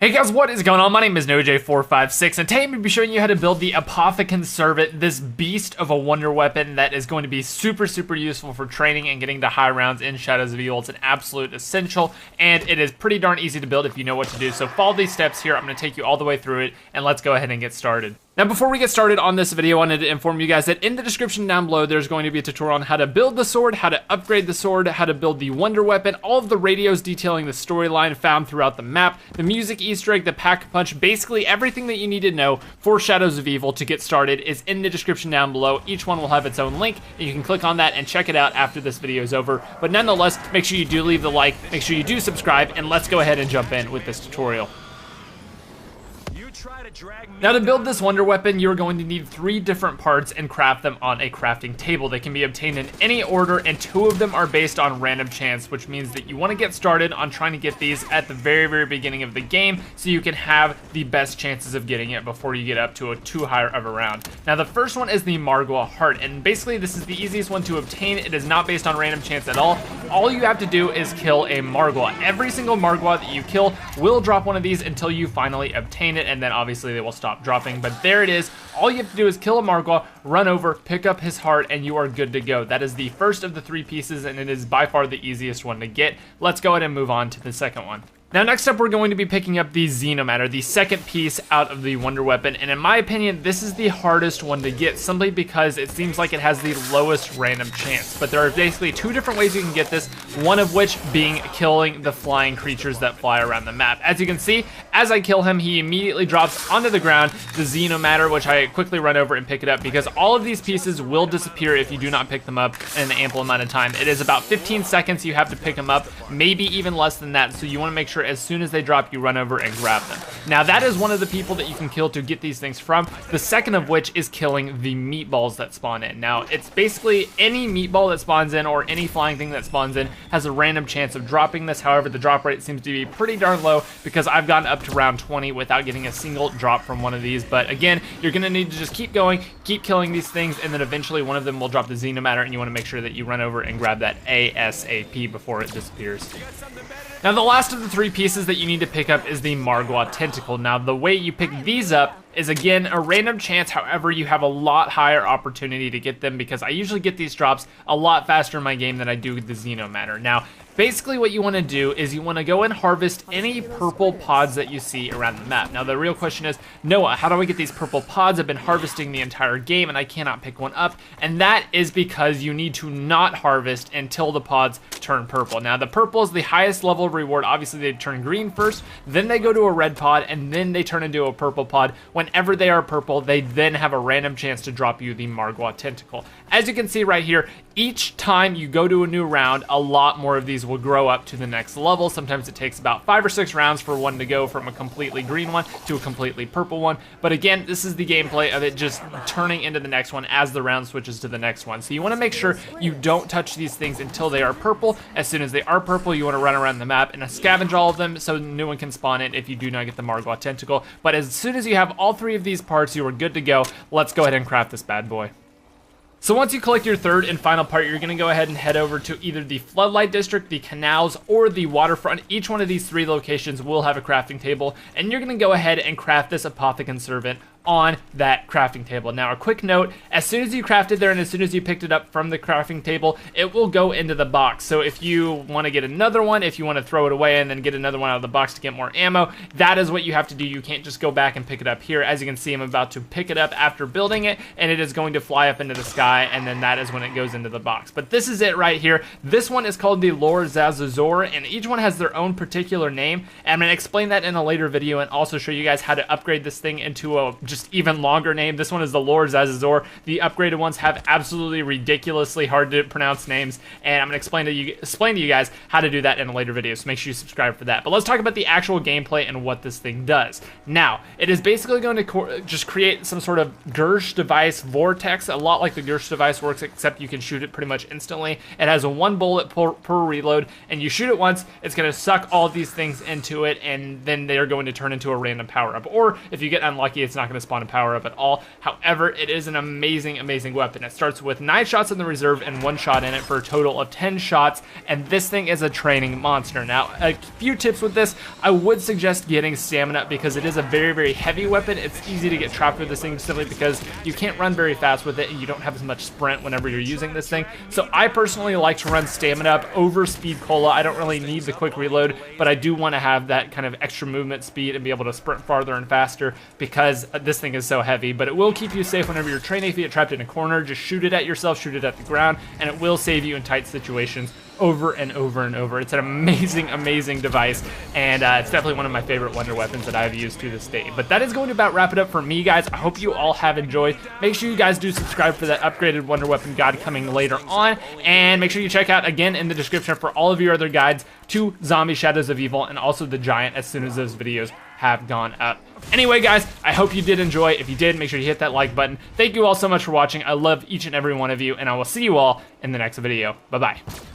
Hey guys, what is going on? My name is NoJ456, and today I'm going to be showing you how to build the Apothicon Servant, this beast of a wonder weapon that is going to be super useful for training and getting to high rounds in Shadows of Evil. It's an absolute essential, and it is pretty darn easy to build if you know what to do. So follow these steps here. I'm going to take you all the way through it, and let's go ahead and get started. Now, before we get started on this video, I wanted to inform you guys that in the description down below, there's going to be a tutorial on how to build the sword, how to upgrade the sword, how to build the wonder weapon, all of the radios detailing the storyline found throughout the map, the music Easter egg, the pack-a-punch, basically everything that you need to know for Shadows of Evil to get started is in the description down below. Each one will have its own link, and you can click on that and check it out after this video is over. But nonetheless, make sure you do leave the like, make sure you do subscribe, and let's go ahead and jump in with this tutorial. Now, to build this wonder weapon, you're going to need 3 different parts and craft them on a crafting table. They can be obtained in any order, and 2 of them are based on random chance, which means that you want to get started on trying to get these at the very beginning of the game so you can have the best chances of getting it before you get up to a too high of a round. Now, the first one is the Margwa Heart, and basically this is the easiest one to obtain. It is not based on random chance at all. All you have to do is kill a Margwa. Every single Margwa that you kill will drop one of these until you finally obtain it, and then obviously they will stop dropping. But there it is. All you have to do is kill a Margwa, run over, pick up his heart, and you are good to go. That is the first of the 3 pieces, and it is by far the easiest one to get. Let's go ahead and move on to the second one. Now, next up, we're going to be picking up the Xenomatter, the second piece out of the wonder weapon, and in my opinion, this is the hardest one to get, simply because it seems like it has the lowest random chance. But there are basically 2 different ways you can get this, one of which being killing the flying creatures that fly around the map. As you can see, as I kill him, he immediately drops onto the ground the Xenomatter, which I quickly run over and pick it up, because all of these pieces will disappear if you do not pick them up in an ample amount of time. It is about 15 seconds you have to pick them up, maybe even less than that, so you want to make sure as soon as they drop, you run over and grab them. Now, that is one of the people that you can kill to get these things from. The second of which is killing the meatballs that spawn in. Now, it's basically any meatball that spawns in or any flying thing that spawns in has a random chance of dropping this. However, the drop rate seems to be pretty darn low because I've gotten up to round 20 without getting a single drop from one of these. But again, you're going to need to just keep going, keep killing these things, and then eventually one of them will drop the Xenomatter, and you want to make sure that you run over and grab that ASAP before it disappears. Now, the last of the 3 pieces that you need to pick up is the Margwa Tentacle. Now, the way you pick these up is, again, a random chance. However, you have a lot higher opportunity to get them because I usually get these drops a lot faster in my game than I do with the Xenomatter. Now, basically what you want to do is you want to go and harvest any purple pods that you see around the map. Now, the real question is, Noah, how do I get these purple pods? I've been harvesting the entire game and I cannot pick one up. And that is because you need to not harvest until the pods turn purple. Now, the purple is the highest level of reward. Obviously, they turn green first, then they go to a red pod, and then they turn into a purple pod. Whenever they are purple, they then have a random chance to drop you the Margwa Tentacle. As you can see right here, each time you go to a new round, a lot more of these will grow up to the next level. Sometimes it takes about 5 or 6 rounds for one to go from a completely green one to a completely purple one. But again, this is the gameplay of it just turning into the next one as the round switches to the next one. So you want to make sure you don't touch these things until they are purple. As soon as they are purple, you want to run around the map and scavenge all of them so no one can spawn in if you do not get the Margwa Tentacle. But as soon as you have all 3 of these parts, you are good to go. Let's go ahead and craft this bad boy. So once you collect your third and final part, you're going to go ahead and head over to either the Floodlight District, the Canals, or the Waterfront. Each one of these 3 locations will have a crafting table, and you're going to go ahead and craft this Apothicon Servant on that crafting table. Now, a quick note, as soon as you crafted there and as soon as you picked it up from the crafting table, it will go into the box. So if you want to get another one, if you want to throw it away and then get another one out of the box to get more ammo, that is what you have to do. You can't just go back and pick it up here. As you can see, I'm about to pick it up after building it, and it is going to fly up into the sky, and then that is when it goes into the box. But this is it right here. This one is called the Lord Zazazor, and each one has their own particular name, and I'm going to explain that in a later video and also show you guys how to upgrade this thing into a just even longer name. This one is the Lord Zazazor. The upgraded ones have absolutely ridiculously hard to pronounce names, and I'm going to explain to you guys how to do that in a later video, so make sure you subscribe for that. But let's talk about the actual gameplay and what this thing does. Now, it is basically going to just create some sort of Gersh device vortex, a lot like the Gersh device works, except you can shoot it pretty much instantly. It has a 1 bullet per reload, and you shoot it once, it's going to suck all of these things into it, and then they're going to turn into a random power-up. Or if you get unlucky, it's not going to spawn a power up at all. However, it is an amazing, amazing weapon. It starts with 9 shots in the reserve and 1 shot in it for a total of 10 shots, and this thing is a training monster. Now, a few tips with this: I would suggest getting stamina because it is a very, very heavy weapon. It's easy to get trapped with this thing simply because you can't run very fast with it and you don't have as much sprint whenever you're using this thing. So I personally like to run stamina up over speed cola. I don't really need the quick reload, but I do want to have that kind of extra movement speed and be able to sprint farther and faster because this thing is so heavy. But it will keep you safe whenever you're training. If you get trapped in a corner, just shoot it at yourself, shoot it at the ground, and it will save you in tight situations over and over and over. It's an amazing, amazing device, and it's definitely one of my favorite wonder weapons that I've used to this day. But that is going to about wrap it up for me, guys. I hope you all have enjoyed. Make sure you guys do subscribe for that upgraded wonder weapon guide coming later on, and make sure you check out again in the description for all of your other guides to Zombie Shadows of Evil and also the Giant as soon as those videos have gone up. Anyway, guys, I hope you did enjoy. If you did, make sure you hit that like button. Thank you all so much for watching. I love each and every one of you, and I will see you all in the next video. Bye-bye.